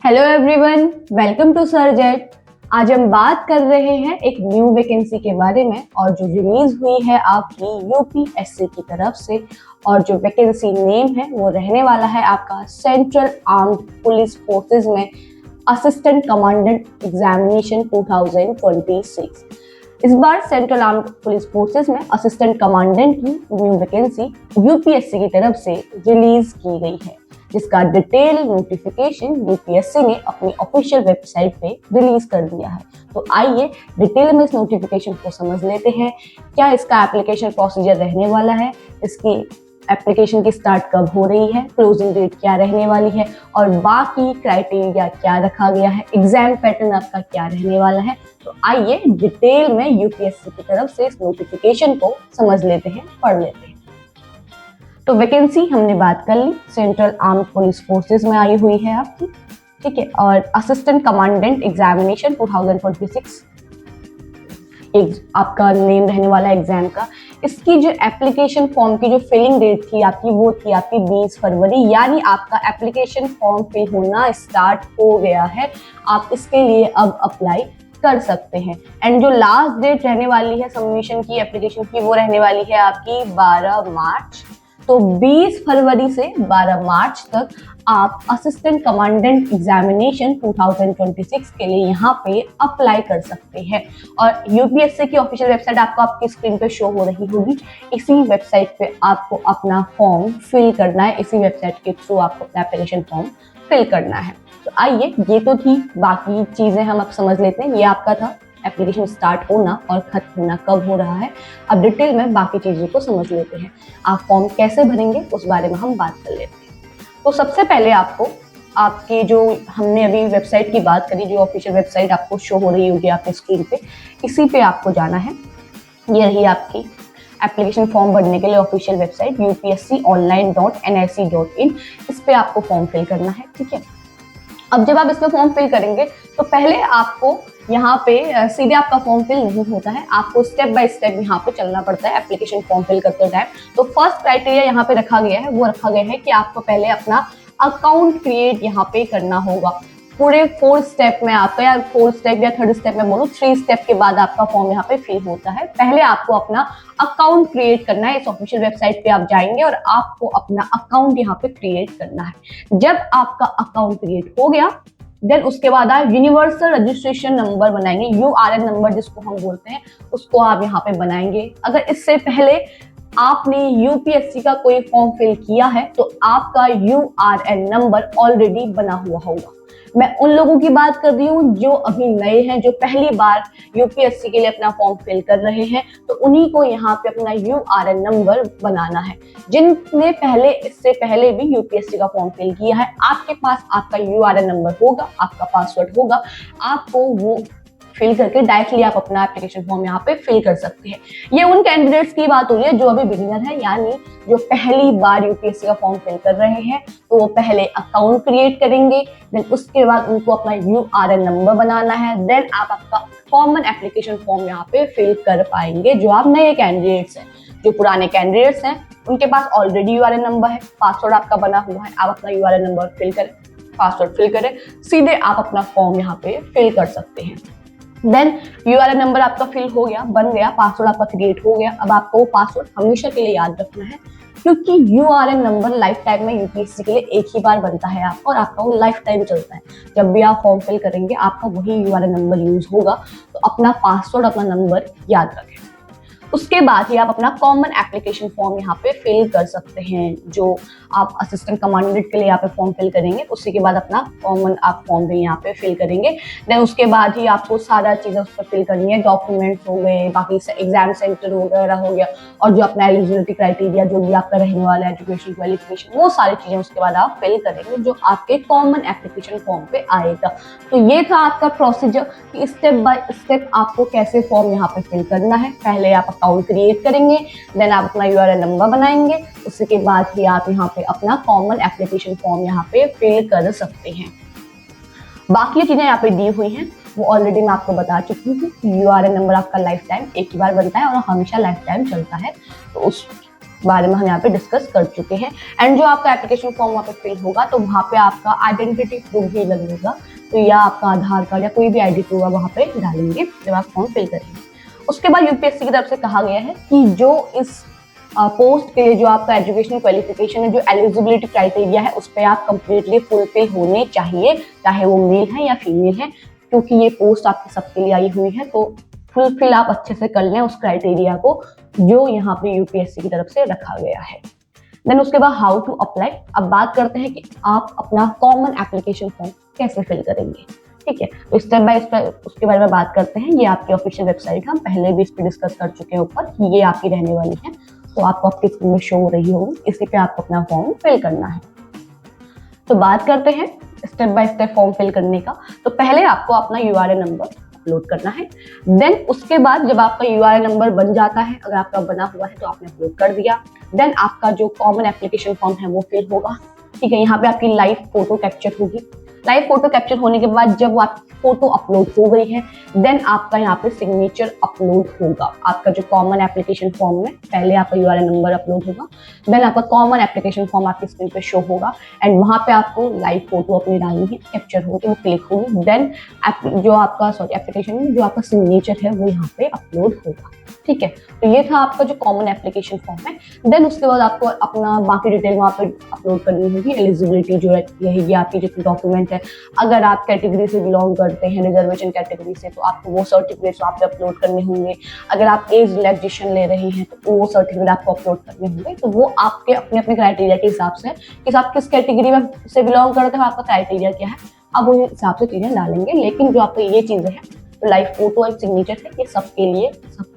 Hello everyone, welcome to सर्जेट। आज हम बात कर रहे हैं एक न्यू वैकेंसी के बारे में और जो रिलीज हुई है आपकी यूपीएससी की तरफ से। और जो वैकेंसी नेम है वो रहने वाला है आपका सेंट्रल आर्म्ड पुलिस फोर्सेस में असिस्टेंट कमांडेंट एग्जामिनेशन 2026। इस बार सेंट्रल आर्म्ड पुलिस फोर्सेस में असिस्टेंट कमांडेंट की न्यू वैकेंसी यूपीएससी की तरफ से रिलीज की गई है, जिसका डिटेल नोटिफिकेशन यूपीएससी ने अपनी ऑफिशियल वेबसाइट पे रिलीज कर दिया है। तो आइए डिटेल में इस नोटिफिकेशन को समझ लेते हैं। क्या इसका एप्लीकेशन प्रोसीजर रहने वाला है, इसकी एप्लीकेशन की स्टार्ट कब हो रही है, क्लोजिंग डेट क्या रहने वाली है और बाकी क्राइटेरिया क्या रखा गया है, एग्जाम पैटर्न आपका क्या रहने वाला है। तो आइए डिटेल में यूपीएससी की तरफ से इस नोटिफिकेशन को समझ लेते हैं, पढ़ लेते हैं। तो वैकेंसी हमने बात कर ली, सेंट्रल आर्म्ड पुलिस फोर्सेस में आई हुई है आपकी, ठीक है। और असिस्टेंट कमांडेंट एग्जामिनेशन 2026 आपका नेम रहने वाला एग्जाम का। इसकी जो एप्लीकेशन फॉर्म की जो फिलिंग डेट थी आपकी, वो थी आपकी 20 फरवरी, यानी आपका एप्लीकेशन फॉर्म फिल होना स्टार्ट हो गया है। आप इसके लिए अब अप्लाई कर सकते हैं। एंड जो लास्ट डेट रहने वाली है सबमिशन की एप्लीकेशन की, वो रहने वाली है आपकी 12 मार्च। तो 20 फरवरी से 12 मार्च तक आप असिस्टेंट कमांडेंट एग्जामिनेशन 2026 के लिए यहाँ पे अप्लाई कर सकते हैं। और यूपीएससी की ऑफिशियल वेबसाइट आपको आपकी स्क्रीन पे शो हो रही होगी। इसी वेबसाइट पे आपको अपना फॉर्म फिल करना है, इसी वेबसाइट के थ्रू आपको अपना एप्लीकेशन फॉर्म फिल करना है। तो आइए, ये तो थी, बाकी चीजें हम अब समझ लेते हैं। ये आपका था एप्लीकेशन स्टार्ट होना और खत्म होना कब हो रहा है। अब डिटेल में बाकी चीज़ों को समझ लेते हैं। आप फॉर्म कैसे भरेंगे उस बारे में हम बात कर लेते हैं। तो सबसे पहले आपको आपके जो हमने अभी वेबसाइट की बात करी, जो ऑफिशियल वेबसाइट आपको शो हो रही होगी आपके स्क्रीन पे, इसी पे आपको जाना है। ये रही आपकी एप्लीकेशन फॉर्म भरने के लिए ऑफिशियल वेबसाइट upsconline.nic.in। इस पे आपको फॉर्म फिल करना है, ठीक है। अब जब आप इसमें फॉर्म फिल करेंगे तो पहले आपको यहाँ पे सीधे आपका फॉर्म फिल नहीं होता है, आपको स्टेप बाय स्टेप यहाँ पे चलना पड़ता है एप्लीकेशन फॉर्म फिल करते टाइम। तो फर्स्ट क्राइटेरिया यहाँ पे रखा गया है, वो रखा गया है कि आपको पहले अपना अकाउंट क्रिएट यहाँ पे करना होगा। पूरे 4 स्टेप में आपका, या 4 स्टेप या 3rd स्टेप में बोलूँ, 3 स्टेप के बाद आपका फॉर्म यहाँ पे फिल होता है। पहले आपको अपना अकाउंट क्रिएट करना है। इस ऑफिशियल वेबसाइट पे आप जाएंगे और आपको अपना अकाउंट यहाँ पे क्रिएट करना है। जब आपका अकाउंट क्रिएट हो गया, देन उसके बाद आप यूनिवर्सल रजिस्ट्रेशन नंबर बनाएंगे, यूआरएन नंबर जिसको हम बोलते हैं, उसको आप यहाँ पे बनाएंगे। अगर इससे पहले आपने यूपीएससी का कोई फॉर्म फिल किया है तो आपका यूआरएन नंबर ऑलरेडी बना हुआ होगा। मैं उन लोगों की बात कर रही हूँ जो अभी नए हैं, जो पहली बार यूपीएससी के लिए अपना फॉर्म फिल कर रहे हैं, तो उन्हीं को यहाँ पे अपना यूआरएन नंबर बनाना है। जिनने पहले, इससे पहले भी यूपीएससी का फॉर्म फिल किया है, आपके पास आपका यूआरएन नंबर होगा, आपका पासवर्ड होगा, आपको वो फिल करके डायरेक्टली आप अपना एप्लीकेशन फॉर्म यहाँ पे फिल कर सकते हैं। ये उन कैंडिडेट्स की बात हो रही है जो अभी बिगिनर है, यानी जो पहली बार यूपीएससी का फॉर्म फिल कर रहे हैं। तो वो पहले अकाउंट क्रिएट करेंगे, देन उसके बाद उनको अपना यूआरएन नंबर बनाना है, देन आप आपका कॉमन एप्लीकेशन फॉर्म यहाँ पे फिल कर पाएंगे। जो आप नए कैंडिडेट्स हैं, जो पुराने कैंडिडेट्स हैं, उनके पास ऑलरेडी यूआरएन नंबर है, पासवर्ड आपका बना हुआ है, आप अपना यूआरएन नंबर फिल करें, पासवर्ड फिल करें, सीधे आप अपना फॉर्म यहाँ पे फिल कर सकते हैं। देन यूआरएन नंबर आपका फिल हो गया, बन गया, पासवर्ड आपका क्रिएट हो गया। अब आपको वो पासवर्ड हमेशा के लिए याद रखना है, क्योंकि यूआरएन नंबर लाइफ टाइम में यूपीएससी के लिए एक ही बार बनता है आपका, और आपका वो लाइफ टाइम चलता है। जब भी आप फॉर्म फिल करेंगे आपका वही यूआरएन नंबर यूज होगा। तो अपना पासवर्ड, अपना नंबर याद रखें। उसके बाद ही आप अपना कॉमन एप्लीकेशन फॉर्म यहाँ पे फिल कर सकते हैं। जो आप असिस्टेंट कमांडेंट के लिए यहाँ पे फॉर्म फिल करेंगे, उसी के बाद अपना कॉमन आप फॉर्म भी यहाँ पे फिल करेंगे। देन उसके बाद ही आपको सारा चीज़ें उस पर फिल करनी है, डॉक्यूमेंट्स हो गए, बाकी एग्जाम सेंटर वगैरह हो गया, और जो अपना एलिजिबिलिटी क्राइटेरिया जो भी आपका रहने वाला है, एजुकेशन क्वालिफिकेशन, वो सारी चीज़ें उसके बाद आप फिल करेंगे, जो आपके कॉमन एप्लीकेशन फॉर्म पे आएगा। तो ये था आपका प्रोसीजर कि स्टेप बाय स्टेप आपको कैसे फॉर्म यहाँ पे फिल करना है। पहले आप अकाउंट क्रिएट करेंगे, देन आप अपना यूआरएन नंबर बनाएंगे, उसके बाद ही आप यहाँ पे अपना कॉमन एप्लीकेशन फॉर्म यहाँ पे फिल कर सकते हैं। बाकी चीजें यहाँ पे दी हुई हैं, वो ऑलरेडी मैं आपको बता चुकी हूँ। यूआरएन नंबर आपका लाइफ टाइम एक ही बार बनता है और हमेशा लाइफ टाइम चलता है। तो उस बारे में हम यहाँ पे डिस्कस कर चुके हैं। एंड जो आपका एप्लीकेशन फॉर्म वहाँ पे फिल होगा तो वहाँ पे आपका आइडेंटिटी प्रूफ भी लगेगा, तो या आपका आधार कार्ड या कोई भी आईडी प्रूफ वहाँ पे डालेंगे जब आप फॉर्म फिल करेंगे। उसके बाद यूपीएससी की तरफ से कहा गया है कि जो इस पोस्ट के लिए जो आपका एजुकेशनल क्वालिफिकेशन है, जो एलिजिबिलिटी क्राइटेरिया है, उस पर आप कंप्लीटली फुलफिल होने चाहिए, चाहे वो मेल है या फीमेल है, क्योंकि ये पोस्ट आपके सबके लिए आई हुई है। तो फुलफिल आप अच्छे से कर लें उस क्राइटेरिया को जो यहाँ पे यूपीएससी की तरफ से रखा गया है। देन उसके बाद हाउ टू अप्लाई। अब बात करते हैं कि आप अपना कॉमन एप्लीकेशन फॉर्म कैसे फिल करेंगे। ठीक है, तो स्टेप बाय स्टेप उसके बारे में बात करते हैं। ये आपकी ऑफिशियल वेबसाइट, हम पहले भी इस पर डिस्कस कर चुके हैं ऊपर कि ये आपकी रहने वाली है, तो आपको आपकी स्क्रीन में शो हो रही होगी, इसी पे आपको अपना फॉर्म फिल करना है। तो बात करते हैं step by step form fill करने का। तो पहले आपको अपना यूआरएन नंबर अपलोड करना है। देन उसके बाद जब आपका यूआरएन नंबर बन जाता है, अगर आपका बना हुआ है तो आपने अपलोड कर दिया, देन आपका जो कॉमन एप्लीकेशन फॉर्म है वो फिल होगा। ठीक है, यहाँ पे आपकी लाइव फोटो कैप्चर होगी। लाइव फोटो कैप्चर होने के बाद जब आप फोटो अपलोड हो गई है, देन आपका यहाँ पे सिग्नेचर अपलोड होगा। आपका जो कॉमन एप्लीकेशन फॉर्म में पहले आपका यूआरएन नंबर अपलोड होगा, देन आपका कॉमन एप्लीकेशन फॉर्म आपकी स्क्रीन पे शो होगा एंड वहां पे आपको लाइव फोटो अपनी डालनी है, कैप्चर होगी, वो क्लिक होगी। देन जो आपका एप्लीकेशन में जो आपका सिग्नेचर है वो यहाँ पे अपलोड होगा। ठीक है, तो ये था आपका जो कॉमन एप्लीकेशन फॉर्म है। देन उसके बाद आपको अपना बाकी डिटेल वहाँ पे अपलोड करनी होगी। एलिजिबिलिटी जो रहेगी आपकी जितने डॉक्यूमेंट है, अगर आप कैटेगरी से बिलोंग करते हैं, रिजर्वेशन कैटेगरी से, तो आपको वो सर्टिफिकेट वहाँ पे अपलोड करने होंगे। अगर आप एज रिलैक्सेशन ले रही हैं तो वो सर्टिफिकेट आपको अपलोड करने होंगे। तो वो आपके अपने अपने क्राइटेरिया के हिसाब से कि आप किस कैटेगरी में से बिलोंग करते हो, आपका क्राइटेरिया क्या है, अब उस हिसाब से चीजें डालेंगे। लेकिन जो आपको ये चीजें हैं, तो लाइव फोटो और सिग्नेचर है, ये सबके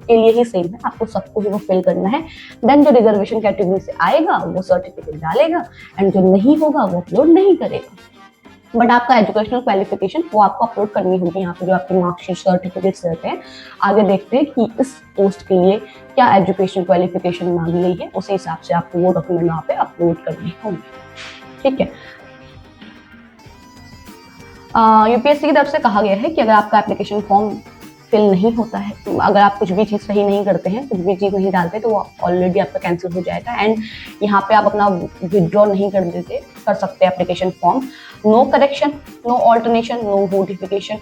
लिए ही सेम है, आपको सबको ही वो फिल करना है। देन जो रिजर्वेशन कैटेगरी से आएगा वो सर्टिफिकेट डालेगा एंड जो नहीं होगा वो अपलोड नहीं करेगा। बट आपका एजुकेशनल क्वालिफिकेशन वो आपको अपलोड करनी होगी। यहाँ पे जो आपके मार्कशीट सर्टिफिकेट्स रहते हैं, आगे देखते हैं कि इस पोस्ट के लिए क्या एजुकेशन क्वालिफिकेशन मांगी गई है, उसी हिसाब से आपको वो डॉक्यूमेंट वहाँ पे अपलोड करने होंगे। ठीक है, यूपीएससी की तरफ से कहा गया है कि अगर आपका एप्लीकेशन फॉर्म फिल नहीं होता है, तो अगर आप कुछ भी चीज़ सही नहीं करते हैं, कुछ भी चीज़ नहीं डालते, तो वो ऑलरेडी आपका कैंसिल हो जाएगा एंड यहाँ पे आप अपना विड्रॉ नहीं कर सकते application form. No correction, no alternation, no modification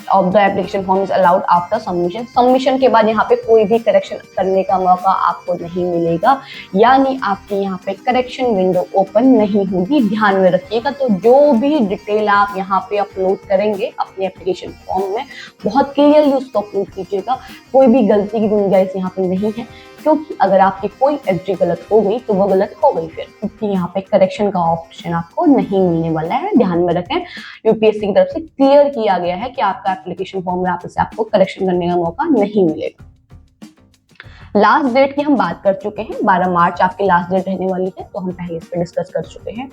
of the application form is allowed after submission. Submission के बाद यहाँ पे कोई भी करेक्शन करने का मौका आपको नहीं मिलेगा, यानी आपकी यहाँ पे करेक्शन विंडो ओपन नहीं होगी, ध्यान में रखिएगा। तो जो भी डिटेल आप यहाँ पे अपलोड करेंगे अपने एप्लीकेशन फॉर्म में, बहुत क्लियरली उसको अपलोड कीजिएगा। कोई भी गलती की गुंजाइश यहाँ पे नहीं है, क्योंकि अगर आपकी कोई एंट्री गलत हो गई तो वो गलत हो गई फिर, क्योंकि यहाँ पे करेक्शन का ऑप्शन आपको नहीं मिलने वाला है, ध्यान में रखें। यूपीएससी की तरफ से क्लियर किया गया है कि आपका एप्लीकेशन फॉर्म में आपको करेक्शन करने का मौका नहीं मिलेगा। लास्ट डेट की हम बात कर चुके हैं, 12 मार्च आपकी लास्ट डेट रहने वाली है, तो हम पहले इस पर डिस्कस कर चुके हैं।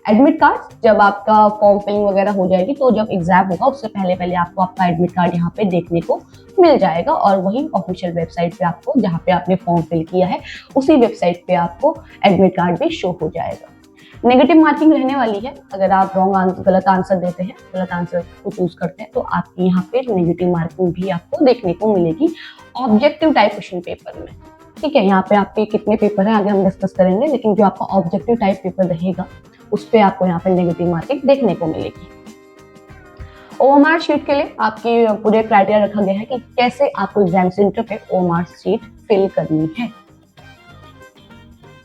एडमिट कार्ड, जब आपका फॉर्म फिलिंग वगैरह हो जाएगी, तो जब एग्जाम होगा उससे पहले आपको आपका एडमिट कार्ड यहाँ पे देखने को मिल जाएगा और वही ऑफिशियल वेबसाइट पे आपको, जहाँ पे आपने फॉर्म फिल किया है, उसी वेबसाइट पे आपको एडमिट कार्ड भी शो हो जाएगा। नेगेटिव मार्किंग रहने वाली है, अगर आप गलत आंसर देते हैं, गलत आंसर को चूज करते हैं, तो आपकी यहाँ पे नेगेटिव मार्किंग भी आपको देखने को मिलेगी ऑब्जेक्टिव टाइप क्वेश्चन पेपर में। ठीक है, यहाँ पे आपके कितने पेपर हैं आगे हम डिस्कस करेंगे, लेकिन जो आपका ऑब्जेक्टिव टाइप पेपर रहेगा उस पर आपको यहाँ पे नेगेटिव मार्किंग देखने को मिलेगी। ओएमआर शीट के लिए आपकी पूरे क्राइटेरिया रखा गया है कि कैसे आपको एग्जाम सेंटर पे ओएमआर शीट फिल करनी है।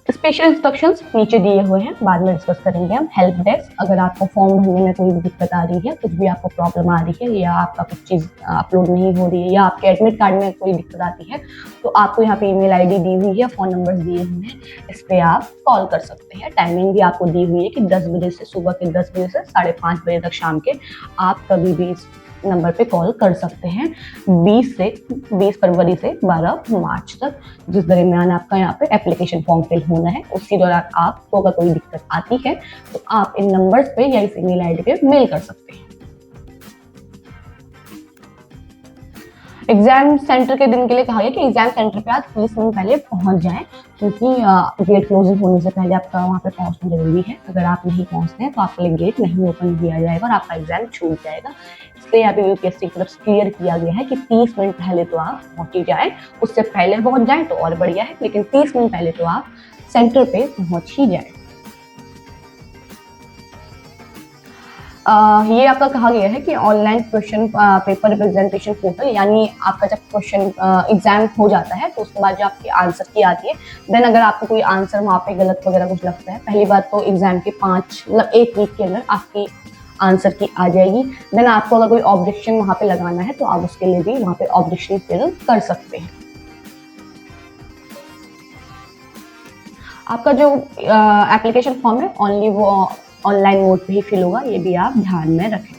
स्पेशल इंस्ट्रक्शंस नीचे दिए हुए हैं, बाद में डिस्कस करेंगे हम। हेल्प डेस्क, अगर आपको फॉर्म भरने में कोई भी दिक्कत आ रही है, कुछ भी आपको प्रॉब्लम आ रही है, या आपका कुछ चीज़ अपलोड नहीं हो रही है, या आपके एडमिट कार्ड में कोई दिक्कत आती है, तो आपको यहाँ पे ईमेल आईडी दी हुई है, फ़ोन नंबर्स दिए हुए हैं, इस पर आप कॉल कर सकते हैं। टाइमिंग भी आपको दी हुई है कि 10 बजे से, सुबह के 10 बजे से 5:30 बजे तक शाम के, आप कभी भी इस नंबर पे कॉल कर सकते हैं। 20 फरवरी से 12 मार्च तक, जिस दरमियान आपका यहाँ पे एप्लीकेशन फॉर्म फिल होना है, उसी दौरान आपको अगर कोई दिक्कत आती है तो आप इन नंबर्स पे या इस ईमेल आईडी पे मेल कर सकते हैं। एग्जाम सेंटर के दिन के लिए कहा गया कि एग्जाम सेंटर पे आप 30 मिनट पहले पहुंच जाएं, क्योंकि गेट क्लोजिंग होने से पहले आपका वहाँ पे पहुंचना जरूरी है। अगर आप नहीं पहुंचते हैं तो आपके लिए गेट नहीं ओपन किया जाएगा और आपका एग्जाम छूट जाएगा। इसलिए यहाँ पे यूपीएससी की तरफ से क्लियर किया गया है कि 30 मिनट पहले तो आप पहुंच ही जाएं, उससे पहले पहुंच जाएं तो और बढ़िया है, लेकिन 30 मिनट पहले तो आप सेंटर पे पहुंच ही जाए। ये आपका कहा गया है कि online question paper representation portal, यानी आपका जब क्वेश्चन एग्जाम हो जाता है तो उसके बाद जो आपकी आंसर की आती है, देन अगर आपको कोई आंसर वहाँ पे गलत वगैरह कुछ लगता है, पहली बात तो एग्जाम के 5 मतलब 1 वीक के अंदर आपकी आंसर की आ जाएगी। देन आपको अगर कोई ऑब्जेक्शन वहाँ पे लगाना है तो आप उसके लिए भी वहाँ पे ऑब्जेक्शन फिल कर सकते हैं। आपका जो एप्लीकेशन फॉर्म है ओनली वो ऑनलाइन मोड पे ही फिल होगा, ये भी आप ध्यान में रखें।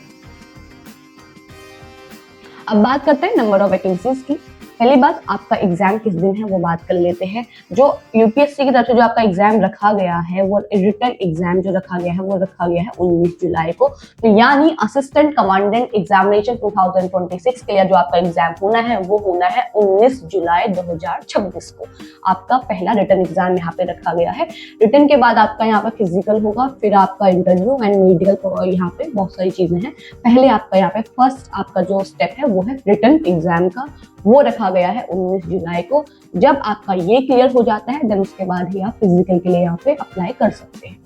अब बात करते हैं नंबर ऑफ वैकेंसीज की। पहली बात, आपका एग्जाम किस दिन है वो बात कर लेते हैं। जो यूपीएससी की तरफ से जो आपका एग्जाम रखा गया है, वो रिटन एग्जाम जो रखा गया है वो रखा गया है 19 जुलाई को। तो यानी असिस्टेंट कमांडेंट एग्जामिनेशन 2026 के लिए जो आपका एग्जाम होना है वो होना है 19 जुलाई 2026 को। आपका पहला रिटन एग्जाम यहाँ पे रखा गया है। रिटन के बाद आपका यहाँ पे फिजिकल होगा, फिर आपका इंटरव्यू एंड मेडिकल, यहाँ पे बहुत सारी चीजें हैं। पहले आपका यहाँ पे फर्स्ट आपका जो स्टेप है वो है रिटन एग्जाम का, वो रखा गया है 19 जुलाई को। जब आपका ये क्लियर हो जाता है देन उसके बाद ही आप फिजिकल के लिए यहाँ पे अप्लाई कर सकते हैं।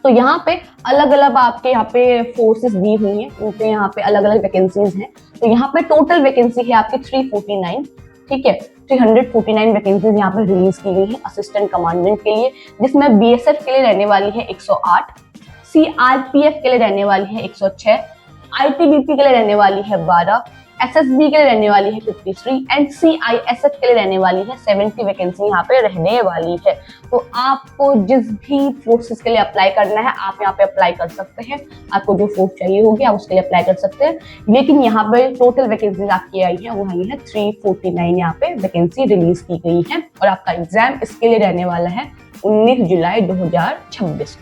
तो यहाँ पे अलग अलग आपके यहाँ पे फोर्सेस दी हुई हैं, उनके यहाँ पे अलग अलग वैकेंसीज हैं। तो यहाँ पे टोटल वैकेंसी है आपकी 349, ठीक है, 349 वैकेंसीज यहाँ पे रिलीज की गई है असिस्टेंट कमांडेंट के लिए, जिसमें बीएसएफ के लिए रहने वाली है 108, सीआरपीएफ के लिए रहने वाली है 106, आईटीबीपी के लिए रहने वाली है 12, एसएसबी के लिए रहने वाली है 53 एंड सीआईएसएफ के लिए रहने वाली है 70 वैकेंसी यहाँ पे रहने वाली है। तो आपको जिस भी फोर्सेस के लिए अप्लाई करना है आप यहाँ पे अप्लाई कर सकते हैं। आपको जो फोर्स चाहिए होगी आप उसके लिए अप्लाई कर सकते हैं। लेकिन यहाँ पे टोटल वैकेंसी आपकी आई है वो आई है 349 यहाँ पे वैकेंसी रिलीज की गई है। और आपका एग्जाम इसके लिए रहने वाला है 19 जुलाई 2026,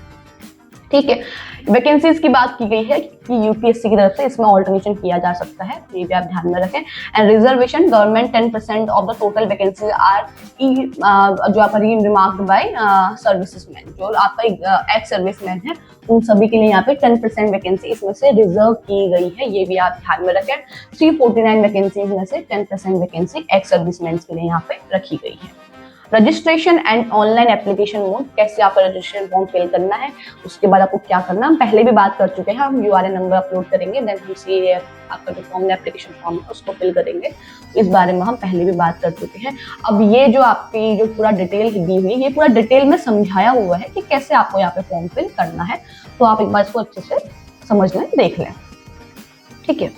ठीक है। वैकेंसीज की बात की गई है कि यूपीएससी की तरफ से इसमें ऑल्टरनेशन किया जा सकता है, ये भी आप ध्यान में रखें। And reservation government 10% of the total vacancies are जो आपका रिमार्क्ड बाय सर्विसेजमैन, जो आपका एक्स सर्विसमैन है उन सभी के लिए यहाँ पे 10% वैकेंसी इसमें से रिजर्व की गई है, ये भी आप ध्यान में रखें। 349 वैकेंसीज में से 10% वैकेंसी एक्स सर्विसमैन के लिए यहाँ पे रखी गई है। Registration and online application mode, कैसे आपका रजिस्ट्रेशन फॉर्म फिल करना है, उसके बाद आपको क्या करना है हम पहले भी बात कर चुके हैं। हम यूआरएन नंबर अपलोड करेंगे, देन हम सी आपका जो फॉर्म एप्लीकेशन फॉर्म है उसको फिल करेंगे। इस बारे में हम पहले भी बात कर चुके हैं। अब ये जो आपकी जो पूरा डिटेल दी हुई है, ये पूरा डिटेल में समझाया हुआ है कि कैसे आपको यहाँ पे फॉर्म फिल करना है। तो आप एक बार इसको अच्छे से समझ लें, देख लें, ठीक है।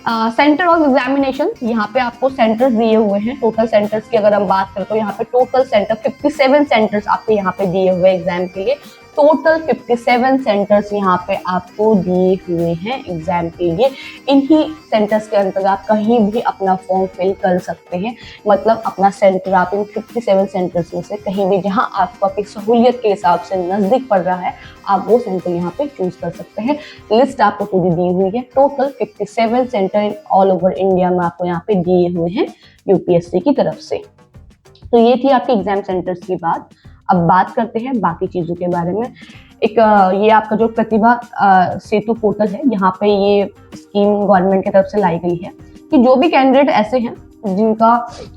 सेंटर ऑफ एग्जामिनेशन, यहाँ पे आपको सेंटर्स दिए हुए हैं। टोटल सेंटर्स की अगर हम बात करें तो यहाँ पे टोटल सेंटर 57 सेंटर्स आपको यहाँ पे दिए हुए एग्जाम के लिए। टोटल 57 सेंटर्स यहाँ पे आपको दिए हुए हैं एग्जाम के लिए। इन्हीं सेंटर्स के अंतर्गत आप कहीं भी अपना फॉर्म फिल कर सकते हैं। मतलब अपना सेंटर आप इन 57 सेंटर्स में से कहीं भी जहाँ आपको अपनी सहूलियत के हिसाब से नजदीक पड़ रहा है आप वो सेंटर यहाँ पे चूज कर सकते हैं। लिस्ट आपको पूरी दी हुई है। Total 57 centre all over India में आपको यहाँ पे दिए हुए हैं यूपीएससी की तरफ से। तो ये थी आपके एग्जाम सेंटर्स की बात। अब बात करते हैं बाकी चीजों के बारे में। एक ये आपका जो प्रतिभा सेतु पोर्टल है, यहाँ पे ये स्कीम गवर्नमेंट की तरफ से लाई गई है कि जो भी कैंडिडेट ऐसे हैं जिनका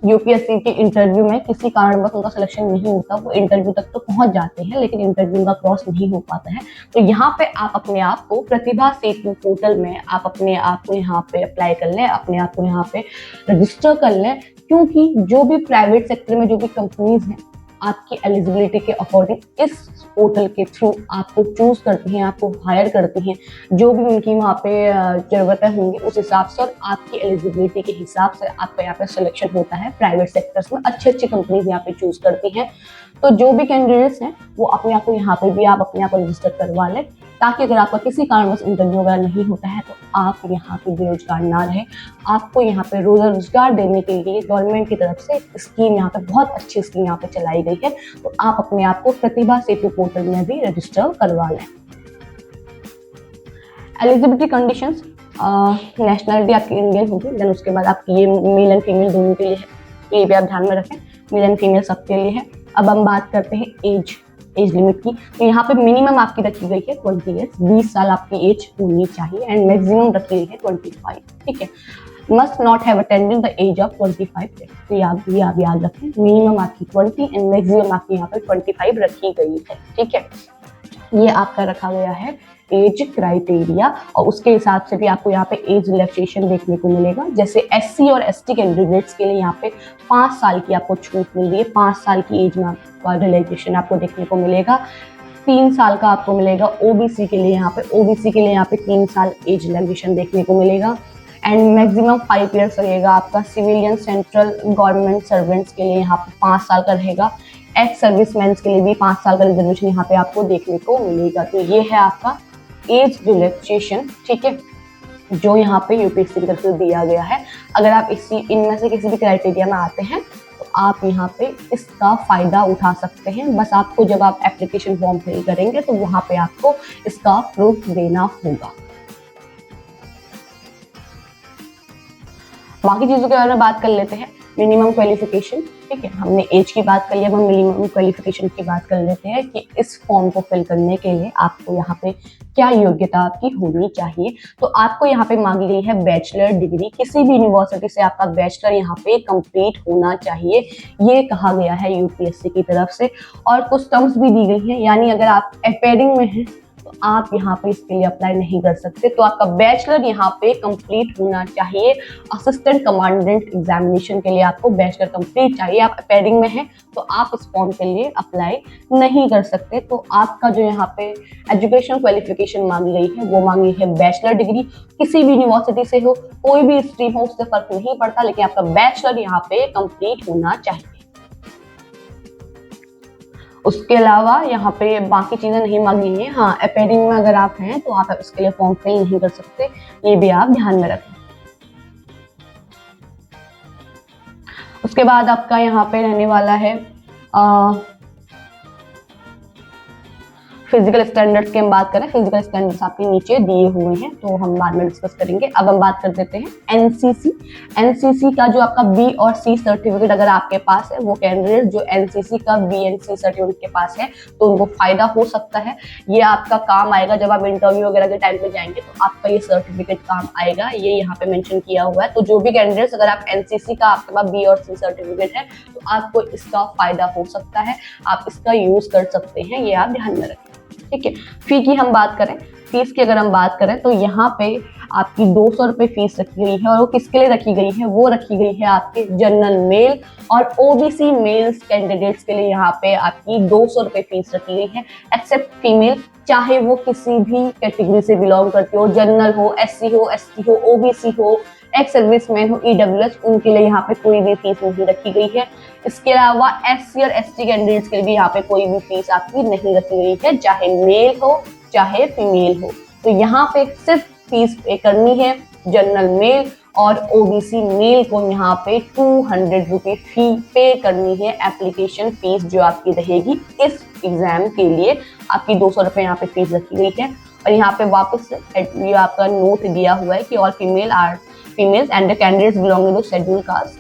यूपीएससी के इंटरव्यू में किसी कारणवश उनका सिलेक्शन नहीं होता, वो इंटरव्यू तक तो पहुंच जाते हैं लेकिन इंटरव्यू का क्रॉस नहीं हो पाता है, तो यहाँ पे आप अपने आप को प्रतिभा सेतु पोर्टल में आप अपने आप को यहाँ पे अप्लाई कर लें, अपने आप को यहाँ पे रजिस्टर कर लें। क्योंकि जो भी प्राइवेट सेक्टर में जो भी कंपनीज हैं आपकी एलिजिबिलिटी के अकॉर्डिंग इस पोर्टल के थ्रू आपको चूज करती हैं, आपको हायर करती हैं। जो भी उनकी वहाँ पे जरूरतें होंगी उस हिसाब से और आपकी एलिजिबिलिटी के हिसाब से आपका यहाँ पे सिलेक्शन होता है। प्राइवेट सेक्टर्स में अच्छी अच्छी कंपनीज यहाँ पे चूज करती हैं। तो जो भी कैंडिडेट्स हैं वो अपने आप को यहाँ पे भी आप अपने आप को रजिस्टर करवा लें, ताकि अगर आपका किसी कारणवश इंटरव्यू वगैरह नहीं होता है तो आप यहाँ पे बेरोजगार ना रहे। आपको यहाँ पे रोजगार देने के लिए गवर्नमेंट की तरफ से स्कीम यहाँ पे बहुत अच्छी स्कीम यहाँ पे चलाई गई है। तो आप अपने आप को प्रतिभा सेतु पोर्टल में भी रजिस्टर करवा लें। एलिजिबिलिटी कंडीशंस, नेशनलिटी आपकी इंडियन होगी, देन उसके बाद आपकी ये मेल एंड फीमेल दोनों के लिए है, ये भी आप ध्यान में रखें, मेल एंड फीमेल सबके लिए है। अब हम बात करते हैं एज लिमिट की। तो यहाँ पे मिनिमम आपकी रखी गई है 20 ईयर्स, 20 साल आपकी एज होनी चाहिए एंड मैक्सिमम रखी गई है 25, ठीक है। Must not have attended the age of 25 years. तो ये आप याद रखें, मिनिमम आपकी 20 एंड मैक्सिमम आपकी यहाँ पे 25 रखी गई है। ठीक है, ये आपका रखा गया है एज क्राइटेरिया, और उसके हिसाब से भी आपको यहाँ पे एज रिलैक्सेशन देखने को मिलेगा। जैसे एससी और एसटी कैंडिडेट्स के लिए यहाँ पे 5 साल की आपको छूट मिल रही है, 5 साल की एज में रिलैक्सेशन आपको देखने को मिलेगा। 3 साल का आपको मिलेगा ओबीसी के लिए, यहाँ पे 3 साल एज रिलैक्सेशन देखने को मिलेगा। एंड मैक्सिमम 5 ईयर्स रहेगा आपका सिविलियन सेंट्रल गवर्नमेंट सर्वेंट्स के लिए, यहाँ पे 5 साल का रहेगा। एक्स सर्विसमैन के लिए भी 5 साल का रिजर्वेशन यहाँ पे आपको देखने को मिलेगा। तो ये है आपका एज रिलैक्सेशन, ठीक है, जो यहाँ पे यूपीएससी की तरफ से दिया गया है। अगर आप इनमें से किसी भी क्राइटेरिया में आते हैं तो आप यहाँ पे इसका फायदा उठा सकते हैं। बस आपको जब आप एप्लीकेशन फॉर्म फिल करेंगे तो वहाँ पे आपको इसका प्रूफ देना होगा। बाकी चीजों के बारे में बात कर लेते हैं। मिनिमम क्वालिफिकेशन, ठीक है, हमने एज की बात कर लिया, अब हम मिनिमम क्वालिफिकेशन की बात कर लेते हैं कि इस फॉर्म को फिल करने के लिए आपको यहाँ पे क्या योग्यता आपकी होनी चाहिए। तो आपको यहाँ पे मांगी गई है बैचलर डिग्री, किसी भी यूनिवर्सिटी से आपका बैचलर यहाँ पे कंप्लीट होना चाहिए, ये कहा गया है यूपीएससी की तरफ से। और कुछ टर्म्स भी दी गई हैं, यानी अगर आप एपेयरिंग में हैं तो आप यहाँ पे इसके लिए अप्लाई नहीं कर सकते। तो आपका बैचलर यहाँ पे कंप्लीट होना चाहिए। असिस्टेंट कमांडेंट एग्जामिनेशन के लिए आपको बैचलर कंप्लीट चाहिए। आप अपेयरिंग में हैं तो आप इस फॉर्म के लिए अप्लाई नहीं कर सकते। तो आपका जो यहाँ पे एजुकेशन क्वालिफिकेशन मांगी गई है वो मांगी है बैचलर डिग्री, किसी भी यूनिवर्सिटी से हो, कोई भी स्ट्रीम हो, उससे फर्क नहीं पड़ता, लेकिन आपका बैचलर यहाँ पे कंप्लीट होना चाहिए। उसके अलावा यहाँ पे बाकी चीजें नहीं मांगी हैं। हाँ, अपेयरिंग में अगर आप हैं तो आप इसके लिए फॉर्म फिल नहीं कर सकते, ये भी आप ध्यान में रखें। उसके बाद आपका यहाँ पे रहने वाला है फिजिकल स्टैंडर्ड्स की हम बात करें, फिजिकल स्टैंडर्ड्स आपके नीचे दिए हुए हैं तो हम बाद में डिस्कस करेंगे। अब हम बात कर देते हैं एनसीसी। एनसीसी का जो आपका बी और सी सर्टिफिकेट अगर आपके पास है, वो कैंडिडेट जो एनसीसी का बी एंड सी सर्टिफिकेट के पास है तो उनको फायदा हो सकता है। ये आपका काम आएगा जब आप इंटरव्यू वगैरह के टाइम पे जाएंगे तो आपका ये सर्टिफिकेट काम आएगा, ये यहाँ पे मेंशन किया हुआ है। तो जो भी कैंडिडेट्स अगर आप एनसीसी का आपके पास बी और सी सर्टिफिकेट है तो आपको इसका फायदा हो सकता है, आप इसका यूज कर सकते हैं, ये आप ध्यान में रखें। ठीक है, फी की हम बात करें, फीस की अगर हम बात करें तो यहाँ पे आपकी 200 रुपये फीस रखी गई है। और वो किसके लिए रखी गई है, वो रखी गई है आपके जनरल मेल और ओबीसी मेल्स कैंडिडेट्स के लिए यहाँ पे आपकी 200 रुपये फीस रखी गई है। एक्सेप्ट फीमेल, चाहे वो किसी भी कैटेगरी से बिलोंग करती हो, जनरल हो, एससी हो, एसटी हो, ओबीसी हो, एक्स सर्विसमैन हो, ईडब्ल्यूएस, उनके लिए यहाँ पे कोई भी फीस नहीं रखी गई है। इसके अलावा एससी और एसटी कैंडिडेट्स के लिए भी यहाँ पे कोई भी फीस आपकी नहीं रखी गई है, चाहे मेल हो चाहे फीमेल हो। तो यहाँ पे सिर्फ फीस पे करनी है जनरल मेल और ओबीसी मेल को यहाँ पे 200 रुपये फी पे करनी है। एप्लीकेशन फीस जो आपकी रहेगी इस एग्जाम के लिए, आपकी 200 रुपये यहाँ पे फीस रखी गई है। और यहाँ पे वापस ये आपका नोट दिया हुआ है कि all females and the candidates belonging to scheduled caste,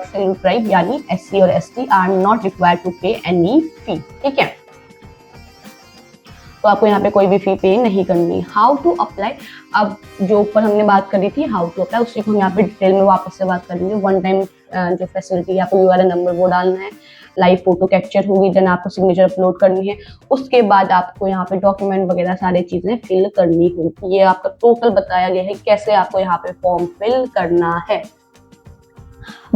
scheduled tribe यानी SC और ST are not required to pay any fee। ठीक है, तो आपको यहाँ पे कोई भी फी पे नहीं करनी। हाउ टू अप्लाई, अब जो ऊपर हमने बात करी थी हाउ टू अप्लाई, उससे हम यहाँ पे डिटेल में वापस से बात करेंगे। वन टाइम जो फैसिलिटी है, आपको यूआरएन नंबर वो डालना है, लाइव फोटो कैप्चर होगी, देन आपको सिग्नेचर अपलोड करनी है, उसके बाद आपको यहाँ पे डॉक्यूमेंट वगैरह सारी चीजें फिल करनी होगी। ये आपका टोटल बताया गया है कैसे आपको यहाँ पे फॉर्म फिल करना है।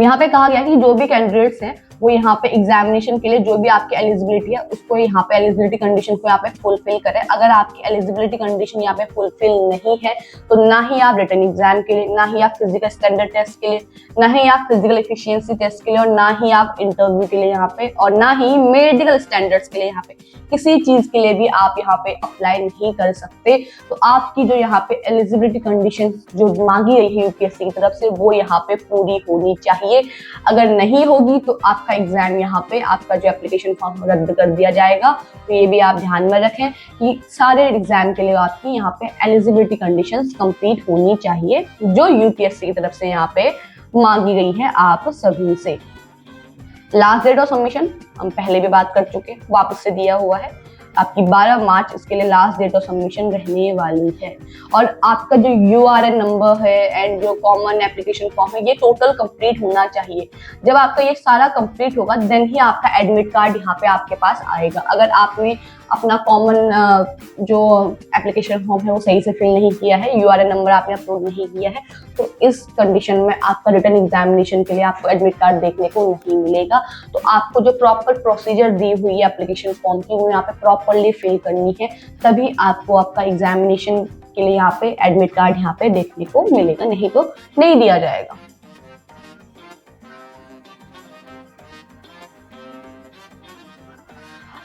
यहाँ पे कहा गया कि जो भी कैंडिडेट्स हैं वो यहाँ पे एग्जामिनेशन के लिए जो भी आपकी एलिजिबिलिटी है उसको यहाँ पे एलिजिबिलिटी कंडीशन को यहाँ पे फुलफिल करें। अगर आपकी एलिजिबिलिटी कंडीशन यहाँ पे फुलफिल नहीं है तो ना ही आप रिटन एग्जाम के लिए, ना ही आप फिजिकल स्टैंडर्ड टेस्ट के लिए, ना ही आप फिजिकल एफिशिएंसी टेस्ट के लिए, और ना ही आप इंटरव्यू के लिए यहाँ पे, और ना ही मेडिकल स्टैंडर्ड्स के लिए यहाँ पे, किसी चीज के लिए भी आप यहाँ पे अप्लाई नहीं कर सकते। तो आपकी जो यहाँ पे एलिजिबिलिटी कंडीशन जो मांगी गई है यूपीएससी की तरफ से वो यहाँ पे पूरी होनी चाहिए। अगर नहीं होगी तो आपका एग्जाम यहाँ पे, आपका जो एप्लीकेशन फॉर्म रद्द कर दिया जाएगा। तो ये भी आप ध्यान में रखें कि सारे एग्जाम के लिए आपकी यहाँ पे एलिजिबिलिटी कंडीशंस कंप्लीट होनी चाहिए जो यूपीएससी की तरफ से यहाँ पे मांगी गई है आप सभी से। लास्ट डेट ऑफ सबमिशन हम पहले भी बात कर चुके, वापस से दिया हुआ है आपकी 12 मार्च इसके लिए लास्ट डेट ऑफ सबमिशन रहने वाली है। और आपका जो URN नंबर है एंड जो कॉमन एप्लीकेशन फॉर्म है ये टोटल कंप्लीट होना चाहिए। जब आपका ये सारा कंप्लीट होगा देन ही आपका एडमिट कार्ड यहाँ पे आपके पास आएगा। अगर आपने अपना कॉमन जो एप्लीकेशन फॉर्म है वो सही से फिल नहीं किया है, URN नंबर आपने अपलोड नहीं किया है, तो इस कंडीशन में आपका रिटन एग्जामिनेशन के लिए आपको एडमिट कार्ड देखने को नहीं मिलेगा। तो आपको जो प्रॉपर प्रोसीजर दी हुई है एप्लीकेशन फॉर्म की वो यहाँ पे प्रॉपरली फिल करनी है, तभी आपको आपका एग्जामिनेशन के लिए यहाँ पे एडमिट कार्ड यहाँ पे देखने को मिलेगा, नहीं तो नहीं दिया जाएगा।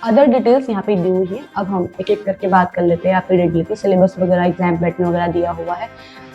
अदर डिटेल्स यहाँ पे दी हुई है। अब हम एक एक करके बात कर लेते हैं। यहाँ पे रेडी सिलेबस वगैरह, एग्जाम पैटर्न वगैरह दिया हुआ है।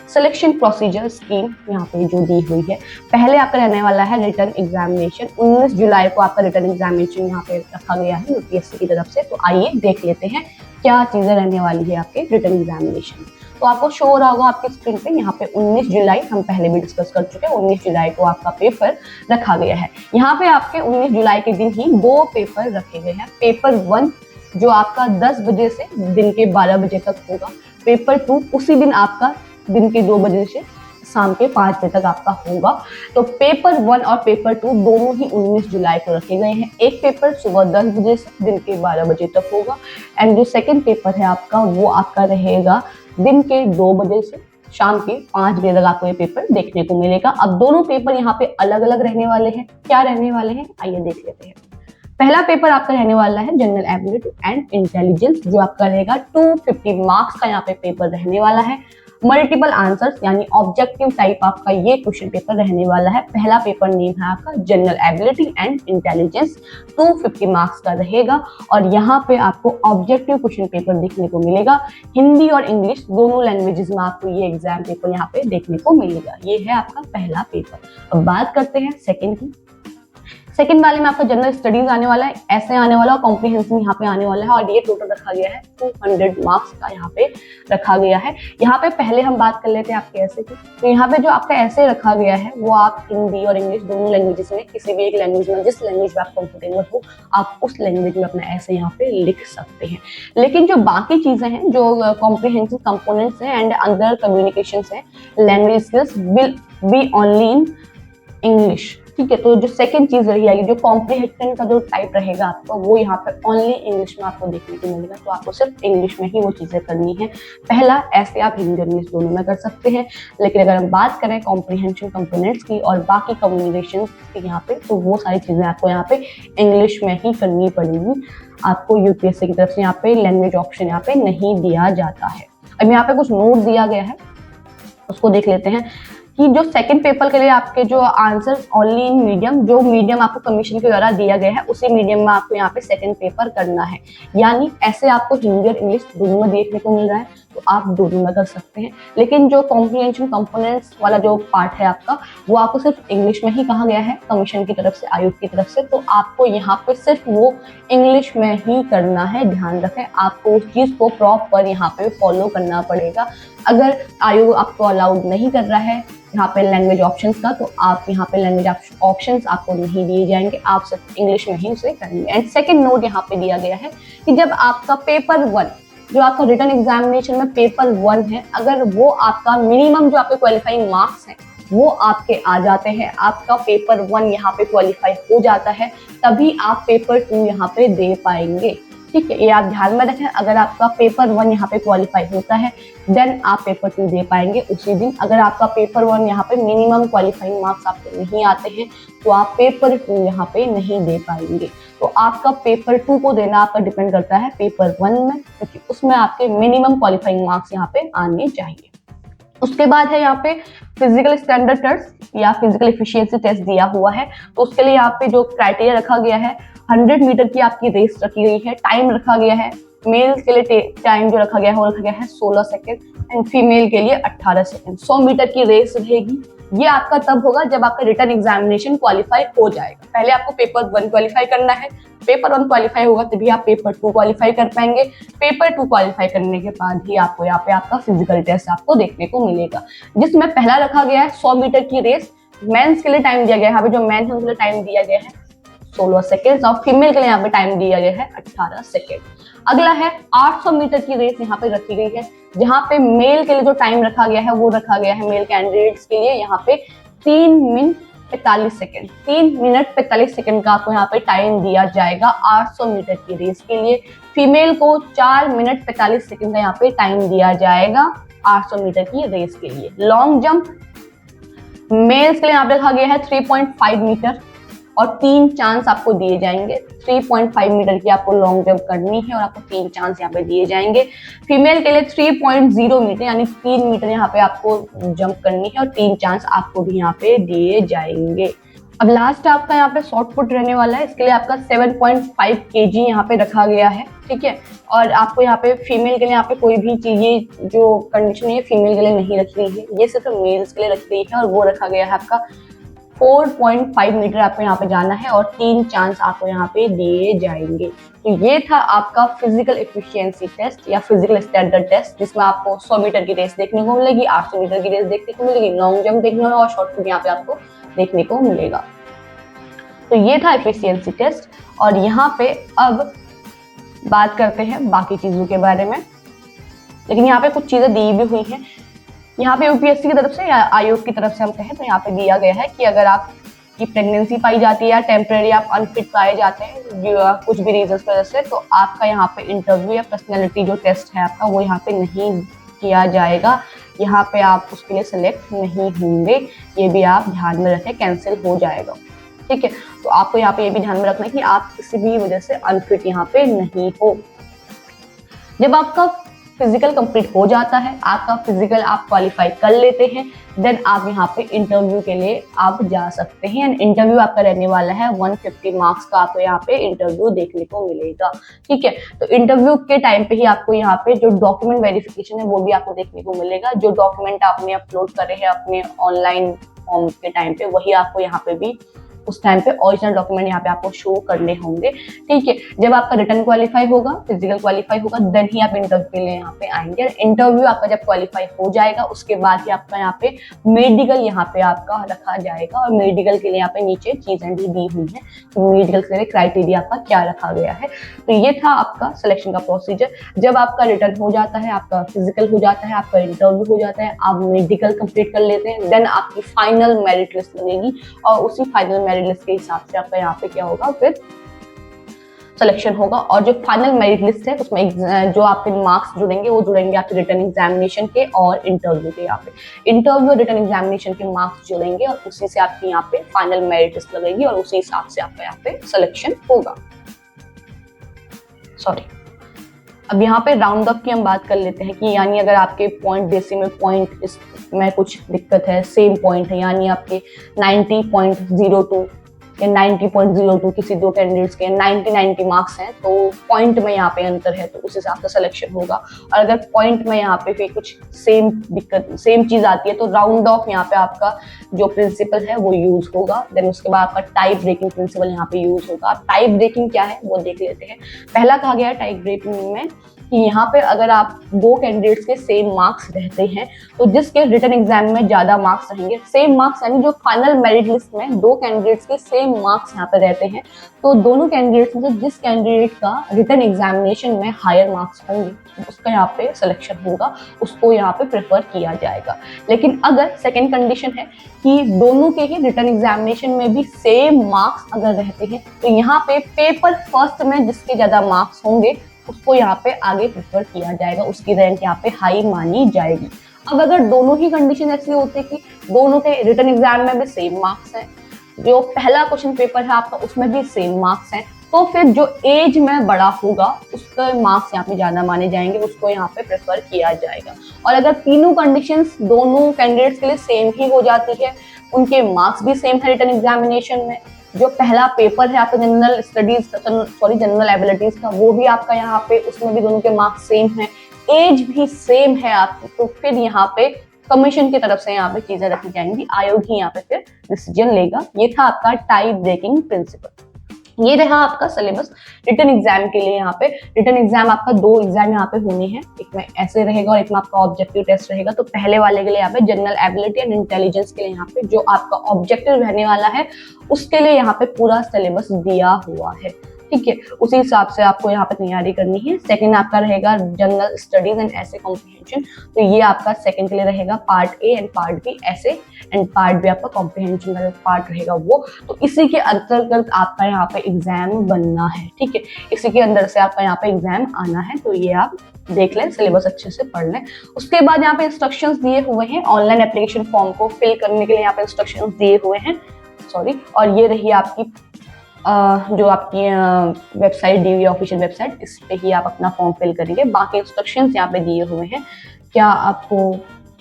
सिलेक्शन प्रोसीजर स्कीम यहाँ पे जो दी हुई है, पहले आपका रहने वाला है रिटर्न एग्जामिनेशन। 19 जुलाई को आपका रिटर्न एग्जामिनेशन यहाँ पे रखा गया है UPSC की तरफ से। तो आइए देख लेते हैं क्या चीजें रहने वाली है आपके रिटर्न एग्जामिनेशन। तो आपको शो हो रहा होगा आपके स्क्रीन पे, यहाँ पे 19 जुलाई हम पहले भी डिस्कस कर चुके हैं। 19 जुलाई को आपका पेपर रखा गया है। यहाँ पे आपके 19 जुलाई के दिन ही 2 पेपर रखे गए हैं। पेपर 1 जो आपका 10 बजे से दिन के 12 बजे तक होगा। पेपर 2 उसी दिन आपका दिन के 2 बजे से शाम के 5 बजे तक आपका होगा। तो पेपर 1 और पेपर 2 दोनों ही 19 जुलाई को रखे गए हैं। एक पेपर सुबह 10 बजे से दिन के 12 बजे तक होगा एंड जो सेकंड पेपर है आपका वो आपका रहेगा दिन के 2 बजे से शाम के 5 बजे तक आपको ये पेपर देखने को मिलेगा। अब दोनों पेपर यहाँ पे अलग अलग रहने वाले हैं। क्या रहने वाले हैं आइए देख लेते हैं। पहला पेपर आपका रहने वाला है जनरल एबिलिटी एंड इंटेलिजेंस, जो आपका रहेगा 250 मार्क्स का यहाँ पे पेपर रहने वाला है। मल्टीपल आंसर्स यानी ऑब्जेक्टिव टाइप आपका ये क्वेश्चन पेपर रहने वाला है। पहला पेपर नेम है आपका general ability and intelligence, 250 marks का रहेगा और यहाँ पे आपको ऑब्जेक्टिव क्वेश्चन पेपर देखने को मिलेगा। हिंदी और इंग्लिश दोनों लैंग्वेजेस में आपको ये एग्जाम पेपर यहाँ पे देखने को मिलेगा। ये है आपका पहला पेपर। अब बात करते हैं सेकेंड की। सेकंड वाले में आपका जनरल स्टडीज आने वाला है, ऐसे आने वाला है, कॉम्प्रिहेंसिव यहाँ पे आने वाला है और ये टोटल रखा गया है 200 मार्क्स का यहाँ पे रखा गया है। यहाँ पे पहले हम बात कर लेते हैं आपके ऐसे की। तो यहाँ पे जो आपका ऐसे रखा गया है वो आप हिंदी और इंग्लिश दोनों लैंग्वेजेस में किसी भी एक लैंग्वेज में, जिस लैंग्वेज में आप कंफर्टेबल हो, आप उस लैंग्वेज में अपना ऐसे यहाँ पे लिख सकते हैं। लेकिन जो बाकी चीजें हैं, जो कॉम्प्रिहेंसिव कंपोनेंट्स हैं एंड अदर कम्युनिकेशन है, language skills will be only in English. ठीक है, तो जो सेकंड चीज रही आएगी, जो कॉम्प्रिहेंशन का जो टाइप रहेगा आपका, वो यहाँ पे ओनली इंग्लिश में आपको देखने को मिलेगा। तो आपको सिर्फ इंग्लिश में ही वो चीजें करनी है। पहला ऐसे आप हिंदी और इंग्लिश दोनों में कर सकते हैं, लेकिन अगर हम बात करें कॉम्प्रिहेंशन कंपोनेंट्स की और बाकी कम्युनिकेशन की यहाँ पे, तो वो सारी चीजें आपको यहाँ पे इंग्लिश में ही करनी पड़ेगी। आपको UPSC की तरफ से यहाँ पे लैंग्वेज ऑप्शन यहाँ पे नहीं दिया जाता है। अब यहाँ पे कुछ नोट दिया गया है, उसको देख लेते हैं कि जो सेकंड पेपर के लिए आपके जो आंसर ओनली इन मीडियम, जो मीडियम आपको कमीशन के द्वारा दिया गया है उसी मीडियम में आपको यहाँ पे सेकंड पेपर करना है। यानी ऐसे आपको हिंदी और इंग्लिश दोनों में देखने को मिल रहा है, तो आप दोनों में कर सकते हैं। लेकिन जो कॉम्प्रिहेंशन कंपोनेंट्स वाला जो पार्ट है आपका, वो आपको सिर्फ इंग्लिश में ही कहा गया है कमीशन की तरफ से, आयोग की तरफ से। तो आपको यहाँ पे सिर्फ वो इंग्लिश में ही करना है। ध्यान रखें, आपको उस चीज को प्रॉपर यहाँ पे फॉलो करना पड़ेगा। अगर आयोग आपको अलाउड नहीं कर रहा है यहाँ पे लैंग्वेज ऑप्शंस का, तो आप यहाँ पे लैंग्वेज ऑप्शंस आपको नहीं दिए जाएंगे, आप सिर्फ इंग्लिश में ही उसे करेंगे। एंड सेकंड नोट यहाँ पे दिया गया है कि जब आपका पेपर 1, जो आपका रिटन एग्जामिनेशन में पेपर 1 है, अगर वो आपका मिनिमम जो आपके क्वालिफाइंग मार्क्स हैं वो आपके आ जाते हैं, आपका पेपर 1 यहाँ पे क्वालिफाई हो जाता है, तभी आप पेपर 2 यहाँ पे दे पाएंगे। ठीक है, ये आप ध्यान में रखें। अगर आपका पेपर 1 यहाँ पे क्वालिफाई होता है देन आप पेपर 2 दे पाएंगे उसी दिन। अगर आपका पेपर 1 यहाँ पे मिनिमम क्वालिफाइंग मार्क्स आपको नहीं आते हैं तो आप पेपर 2 यहाँ पे नहीं दे पाएंगे। तो आपका पेपर 2 को देना आपका डिपेंड करता है पेपर 1 में, क्योंकि उसमें आपके मिनिमम क्वालिफाइंग मार्क्स यहाँ पे आने चाहिए। उसके बाद है यहाँ पे फिजिकल स्टैंडर्ड टेस्ट या फिजिकल एफिशिएंसी टेस्ट दिया हुआ है। तो उसके लिए यहाँ पे जो क्राइटेरिया रखा गया है, 100 मीटर की आपकी रेस रखी गई है। टाइम रखा गया है, मेल के लिए टाइम जो रखा गया है वो रखा गया है 16 सेकेंड एंड फीमेल के लिए 18 सेकेंड। 100 मीटर की रेस रहेगी। ये आपका तब होगा जब आपका रिटन एग्जामिनेशन क्वालिफाई हो जाएगा। पहले आपको पेपर 1 क्वालिफाई करना है, पेपर 1 क्वालिफाई होगा तभी आप पेपर 2 क्वालिफाई कर पाएंगे। पेपर 2 क्वालिफाई करने के बाद ही आपको यहाँ पे आपका फिजिकल टेस्ट आपको देखने को मिलेगा, जिसमें पहला रखा गया है 100 मीटर की रेस। मेंस के लिए टाइम दिया गया है, यहाँ पे जो मेन है उनके लिए टाइम दिया गया है 16 सेकेंड और फीमेल के लिए यहाँ पे टाइम दिया गया है 18 सेकेंड। अगला है 800 मीटर की रेस यहाँ पे रखी गई है, जहाँ पे मेल के लिए जो टाइम रखा गया है वो रखा गया है मेल कैंडिडेट्स के लिए यहाँ पे 3 मिनट 45 सेकेंड। 3 मिनट 45 सेकेंड का आपको यहाँ पे टाइम दिया जाएगा 800 मीटर की रेस के लिए। फीमेल को 4 मिनट 45 सेकेंड का यहाँ पे टाइम दिया जाएगा 800 मीटर की रेस के लिए। लॉन्ग जंप मेल्स के लिए यहाँ पे रखा गया है 3.5 मीटर और 3 चांस आपको दिए जाएंगे। 3.5 मीटर की आपको लॉन्ग जंप करनी है और आपको 3 चांस यहाँ पे दिए जाएंगे। फीमेल के लिए 3.0 मीटर यानी 3 मीटर यहाँ पे आपको जंप करनी है और 3 चांस आपको भी यहाँ पे दिए जाएंगे। अब लास्ट आपका यहाँ पे शॉर्ट पुट रहने वाला है, इसके लिए आपका 7.5 kg यहाँ पे रखा गया है, ठीक है। और आपको यहाँ पे फीमेल के लिए यहाँ पे कोई भी चीजें जो कंडीशन है फीमेल के लिए नहीं रखी गई है, ये सिर्फ मेल्स के लिए रखी गई है और वो रखा गया है आपका 4.5 मीटर आपको यहाँ पे जाना है और 3 चांस आपको यहाँ पे दिए जाएंगे। तो ये था आपका फिजिकल एफिशिएंसी टेस्ट या फिजिकल स्टैंडर्ड टेस्ट, जिसमें आपको 100 मीटर की रेस देखने को मिलेगी, 800 मीटर की रेस देखने को मिलेगी, लॉन्ग जंप देखने को और शॉर्ट पुट यहाँ पे आपको देखने को मिलेगा। तो ये था एफिशिएंसी टेस्ट और यहाँ पे अब बात करते हैं बाकी चीजों के बारे में, लेकिन यहाँ पे कुछ चीजें दी भी हुई हैं। यहाँ पे यूपीएससी की तरफ से या आयोग की तरफ से हम कहें तो यहाँ पे दिया गया है कि अगर आपकी प्रेगनेंसी पाई जाती है या टेम्परेरी आप अनफिट पाए जाते हैं कुछ भी रीजन की वजह से, तो आपका यहाँ पे इंटरव्यू या पर्सनैलिटी जो टेस्ट है आपका वो यहाँ पे नहीं किया जाएगा, यहाँ पे आप उसके लिए सिलेक्ट नहीं होंगे। ये भी आप ध्यान में रखें, कैंसिल हो जाएगा, ठीक है। तो आपको यहाँ पे ये भी ध्यान में रखना है कि आप किसी भी वजह से अनफिट यहाँ पे नहीं हो। जब आपका फिजिकल कंप्लीट हो जाता है, आपका फिजिकल आप क्वालिफाई कर लेते हैं, देन आप यहाँ पे इंटरव्यू के लिए आप जा सकते हैं। इंटरव्यू आपका रहने वाला है 150 मार्क्स का, आपको यहाँ पे इंटरव्यू देखने को मिलेगा, ठीक है। तो इंटरव्यू के टाइम पे ही आपको यहाँ पे जो डॉक्यूमेंट वेरिफिकेशन है वो भी आपको देखने को मिलेगा। जो डॉक्यूमेंट आपने अपलोड करे हैं अपने ऑनलाइन फॉर्म के टाइम पे, वही आपको यहाँ पे भी उस टाइम पे ओरिजिनल डॉक्यूमेंट यहाँ पे आपको शो करने होंगे, ठीक है। जब आपका रिटर्न क्वालिफाई होगा, फिजिकल क्वालिफाई होगा, देन ही आप इंटरव्यू के लिए यहाँ पे आएंगे। और इंटरव्यू आपका जब क्वालिफाई हो जाएगा उसके बाद ही आपका यहाँ पे मेडिकल यहाँ पे आपका रखा जाएगा। और मेडिकल के लिए यहाँ पे नीचे चीजें भी दी हुई है कि मेडिकल के लिए क्राइटेरिया आपका क्या रखा गया है। तो ये था आपका सिलेक्शन का प्रोसीजर। जब आपका रिटर्न हो जाता है, आपका फिजिकल हो जाता है, आपका इंटरव्यू हो जाता है, आप मेडिकल कंप्लीट कर लेते हैं, देन आपकी फाइनल मेरिट लिस्ट लगेगी और उसी फाइनल मेरिट लिस्ट के हिसाब से आपका यहाँ पे क्या होगा, फिर सिलेक्शन होगा। और जो फाइनल मेरिट लिस्ट है उसमें जो आपके मार्क्स जुड़ेंगे वो जुड़ेंगे आपके रिटर्न एग्जामिनेशन के और इंटरव्यू के। यहाँ पे इंटरव्यू और रिटर्न एग्जामिनेशन के मार्क्स जुड़ेंगे और उसी से आपकी यहाँ पे फाइनल मेरिट लिस्ट लगेगी और उसी हिसाब से आपका यहाँ पे सिलेक्शन होगा। अब यहाँ पे राउंड अप की हम बात कर लेते हैं कि यानी अगर आपके पॉइंट डेसिमल पॉइंट इसमें कुछ दिक्कत है, सेम पॉइंट है, यानी आपके 90.02 या 90.02 किसी दो कैंडिडेट्स के 90 मार्क्स हैं, तो पॉइंट में यहाँ पे अंतर है तो उस हिसाब से सिलेक्शन होगा। और अगर पॉइंट में यहाँ पे फिर कुछ सेम दिक्कत सेम चीज आती है तो राउंड ऑफ यहाँ पे आपका जो प्रिंसिपल है वो यूज होगा। देन उसके बाद आपका टाइप ब्रेकिंग प्रिंसिपल यहाँ पे यूज होगा। अब टाइप ब्रेकिंग क्या है वो देख लेते हैं। पहला कहा गया है टाइप ब्रेकिंग में कि यहाँ पे अगर आप दो कैंडिडेट्स के सेम मार्क्स रहते हैं तो जिसके रिटन एग्जाम में ज्यादा मार्क्स रहेंगे, सेम मार्क्स यानी जो फाइनल मेरिट लिस्ट में दो कैंडिडेट्स के सेम मार्क्स यहाँ पे रहते हैं, तो दोनों कैंडिडेट्स में से जिस कैंडिडेट का रिटन एग्जामिनेशन में हायर मार्क्स होंगे उसका यहाँ पे सिलेक्शन होगा, उसको यहाँ पे प्रेफर किया जाएगा। लेकिन अगर सेकेंड कंडीशन है कि दोनों के ही रिटन एग्जामिनेशन में भी सेम मार्क्स अगर रहते हैं तो यहाँ पे पेपर फर्स्ट में जिसके ज्यादा मार्क्स होंगे उसको यहाँ पे आगे प्रेफर किया जाएगा, उसकी रैंक यहाँ पे हाई मानी जाएगी। अब अगर दोनों ही कंडीशन ऐसी होती है कि दोनों के रिटन एग्जाम में भी सेम मार्क्स हैं, जो पहला क्वेश्चन पेपर है आपका उसमें भी सेम मार्क्स हैं, तो फिर जो एज में बड़ा होगा उसके मार्क्स यहाँ पे ज्यादा माने जाएंगे, उसको यहाँ पे प्रेफर किया जाएगा। और अगर तीनों कंडीशंस दोनों कैंडिडेट्स के लिए सेम ही हो जाती है, उनके मार्क्स भी सेम है रिटन एग्जामिनेशन में, जो पहला पेपर है आपका जनरल स्टडीज जनरल एबिलिटीज का वो भी आपका यहाँ पे उसमें भी दोनों के मार्क्स सेम है, एज भी सेम है आपकी, तो फिर यहाँ पे कमीशन की तरफ से यहाँ पे चीजें रखी जाएंगी, आयोग ही यहाँ पे फिर डिसीजन लेगा। ये था आपका टाइप ब्रेकिंग प्रिंसिपल। ये रहा आपका सिलेबस रिटन एग्जाम के लिए। यहाँ पे रिटन एग्जाम आपका 2 एग्जाम यहाँ पे होने हैं, एक में ऐसे रहेगा और एक में आपका ऑब्जेक्टिव टेस्ट रहेगा। तो पहले वाले के लिए यहाँ पे जनरल एबिलिटी एंड इंटेलिजेंस के लिए यहाँ पे जो आपका ऑब्जेक्टिव रहने वाला है उसके लिए यहाँ पे पूरा सिलेबस दिया हुआ है, ठीक है। उसी हिसाब से आपको यहाँ पे तैयारी करनी है। सेकंड आपका रहेगा जनरल स्टडीज एंड ऐसे कॉम्प्रिहेंशन, तो ये आपका सेकंड के लिए रहेगा part A and part B ऐसे, एंड पार्ट बी आपका कॉम्प्रिहेंशन का पार्ट रहेगा वो। तो इसी के अंतर्गत आपका यहाँ पे एग्जाम बनना है, ठीक है। इसी के अंदर से आपका यहाँ पे एग्जाम आना है, तो ये आप देख लें, सिलेबस अच्छे से पढ़ लें। उसके बाद यहाँ पे इंस्ट्रक्शंस दिए हुए हैं ऑनलाइन एप्लीकेशन फॉर्म को फिल करने के लिए, यहाँ पे इंस्ट्रक्शंस दिए हुए हैं, सॉरी। और ये रही आपकी जो आपकी वेबसाइट दी हुई है, ऑफिशियल वेबसाइट, इस पे ही आप अपना फॉर्म फिल करेंगे। बाकी इंस्ट्रक्शंस यहाँ पे दिए हुए हैं, क्या आपको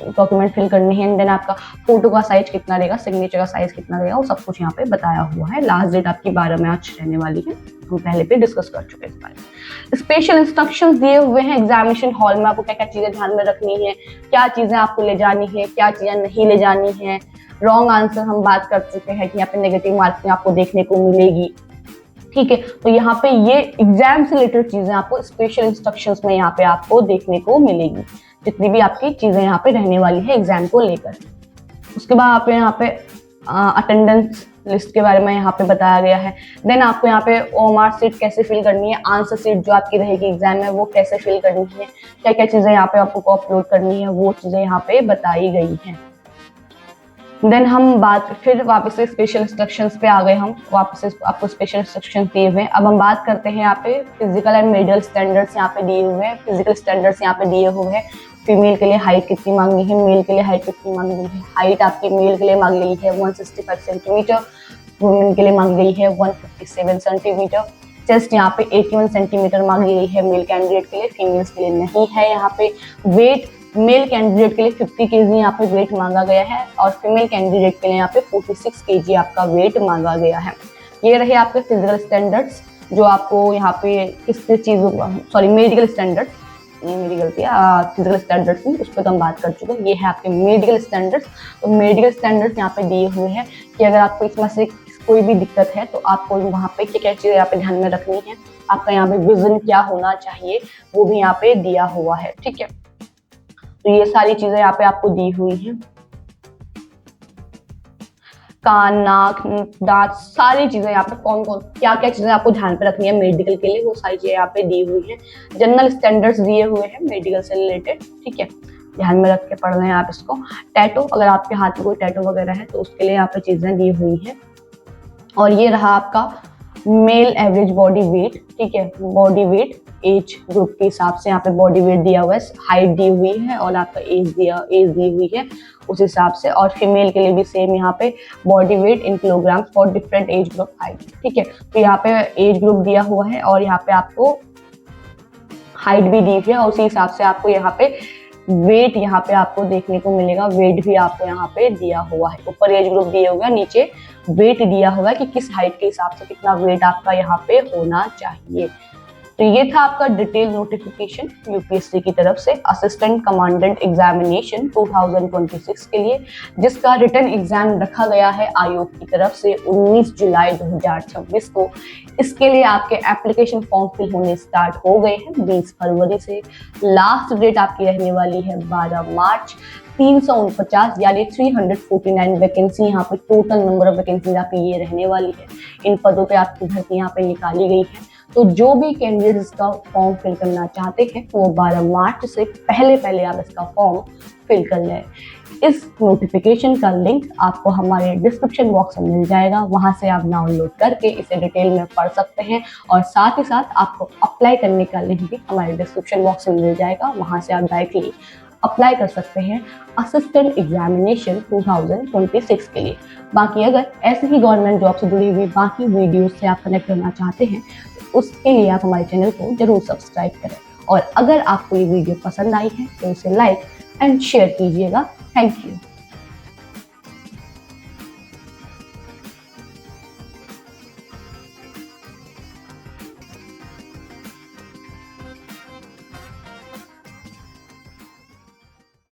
डॉक्यूमेंट फिल करने हैं, देन आपका फोटो का साइज कितना रहेगा, सिग्नेचर का साइज कितना रहेगा, वो सब कुछ यहाँ पे बताया हुआ है। लास्ट डेट आपकी 12 मार्च रहने वाली है, हम पहले पे डिस्कस कर चुके हैं इस बारे में। स्पेशल इंस्ट्रक्शंस दिए हुए हैं एग्जामिनेशन हॉल में, आपको क्या क्या चीजें ध्यान में रखनी है, क्या चीजें आपको ले जानी है, क्या चीजें नहीं ले जानी है। रॉन्ग आंसर हम बात कर चुके हैं कि यहाँ पे नेगेटिव मार्किंग आपको देखने को मिलेगी, ठीक है। तो यहाँ पे ये एग्जाम से रिलेटेड चीजें आपको स्पेशल इंस्ट्रक्शंस में यहाँ पे आपको देखने को मिलेगी, जितनी भी आपकी चीजें यहाँ पे रहने वाली है एग्जाम को लेकर। उसके बाद आपको यहाँ पे अटेंडेंस लिस्ट के बारे में यहाँ पे बताया गया है। देन आपको यहाँ पे ओएमआर सीट कैसे फिल करनी है, आंसर सीट जो आपकी रहेगी एग्जाम में वो कैसे फिल करनी है, क्या क्या चीजें यहाँ पे आपको अपलोड करनी है, वो चीजें यहाँ पे बताई गई है। देन हम बात फिर वापस से स्पेशल इंस्ट्रक्शंस पे आ गए, हम वापस से आपको स्पेशल इंस्ट्रक्शंस दिए हुए हैं। अब हम बात करते हैं यहाँ पे फिजिकल एंड मेडिकल स्टैंडर्ड्स यहाँ पे दिए हुए हैं। फिजिकल स्टैंडर्ड्स यहाँ पे दिए हुए हैं, फीमेल के लिए हाइट कितनी मांगी है, मेल के लिए हाइट कितनी मांगी गई है। हाइट आपकी मेल के लिए मांगी गई है 165 सेंटीमीटर, वुमेन के लिए मांगी गई है 157 सेंटीमीटर। चेस्ट यहाँ पे 81 सेंटीमीटर मांगी गई है मेल कैंडिडेट के लिए, फीमेल्स के लिए नहीं है। यहाँ पे वेट मेल कैंडिडेट के लिए 50 केजी यहाँ पे वेट मांगा गया है, और फीमेल कैंडिडेट के लिए यहाँ पे 46 केजी आपका वेट मांगा गया है। ये रहे आपके फिजिकल स्टैंडर्ड्स जो आपको यहाँ पे किस चीज़ों, सॉरी मेडिकल स्टैंडर्ड्स, ये मेरी गलती है, फिजिकल स्टैंडर्ड्स नहीं, उस पर तो हम बात कर चुके हैं। ये है आपके मेडिकल स्टैंडर्ड्स। तो मेडिकल स्टैंडर्ड्स यहाँ पे दिए हुए हैं कि अगर आपको इसमें से कोई भी दिक्कत है तो आपको वहाँ पे क्या क्या चीज़ें यहाँ पे ध्यान में रखनी है, आपका यहाँ पे विजन क्या होना चाहिए वो भी यहाँ पे दिया हुआ है, ठीक है। तो ये सारी चीजें यहाँ पे आपको दी हुई हैं, कान, नाक, दांत, सारी चीजें यहाँ पे कौन कौन क्या क्या चीजें आपको ध्यान पे रखनी है मेडिकल के लिए, वो सारी चीजें यहाँ पे दी हुई हैं। जनरल स्टैंडर्ड्स दिए हुए हैं मेडिकल से रिलेटेड, ठीक है, ध्यान में रख के पढ़ रहे हैं आप इसको। टैटू, अगर आपके हाथ में कोई टैटू वगैरह है तो उसके लिए यहाँ पे चीजें दी हुई हैं। और ये रहा आपका मेल एवरेज बॉडी वेट, ठीक है, बॉडी वेट एज ग्रुप के हिसाब से यहाँ पे बॉडी वेट दिया हुआ है, हाइट दी हुई है और आपका एज दी हुई है उस हिसाब से। और फीमेल के लिए भी सेम यहाँ पे body weight in kilogram for different age group height, ठीक है। तो यहाँ पे एज ग्रुप दिया हुआ है और यहाँ पे आपको हाइट भी दी हुई है, और उसी हिसाब से आपको यहाँ पे वेट यहाँ पे आपको देखने को मिलेगा, वेट भी आपको यहाँ पे दिया हुआ है। ऊपर एज ग्रुप दिया हुआ है, नीचे वेट दिया हुआ है कि किस हाइट के हिसाब से कितना वेट आपका यहाँ पे होना चाहिए। तो ये था आपका डिटेल नोटिफिकेशन यूपीएससी की तरफ से असिस्टेंट कमांडेंट एग्जामिनेशन 2026 के लिए, जिसका रिटन एग्जाम रखा गया है आयोग की तरफ से 19 जुलाई 2026 को। इसके लिए आपके एप्लीकेशन फॉर्म फिल होने स्टार्ट हो गए हैं 20 फरवरी से। लास्ट डेट आपकी रहने वाली है 12 मार्च। 349 यानी 349 वैकेंसी यहाँ पे टोटल नंबर ऑफ वैकेंसी आपकी ये रहने वाली है। इन पदों पे आपकी भर्ती यहाँ पे निकाली गई है। तो जो भी कैंडिडेट इसका फॉर्म फिल करना चाहते हैं वो 12 मार्च से पहले आप इसका फॉर्म फिल कर लें। इस नोटिफिकेशन का लिंक आपको हमारे डिस्क्रिप्शन बॉक्स में मिल जाएगा, वहां से आप डाउनलोड करके इसे डिटेल में पढ़ सकते हैं। और साथ ही साथ आपको अप्लाई करने का लिंक भी हमारे डिस्क्रिप्शन बॉक्स में मिल जाएगा, वहां से आप डायरेक्टली अप्लाई कर सकते हैं असिस्टेंट एग्जामिनेशन 2026 के लिए। बाकी अगर ऐसे ही गवर्नमेंट जॉब से जुड़ी हुई बाकी वीडियोस से आप कनेक्ट करना चाहते हैं तो उसके लिए आप हमारे चैनल को जरूर सब्सक्राइब करें। और अगर आपको ये वीडियो पसंद आई है तो इसे लाइक एंड शेयर कीजिएगा। Thank you.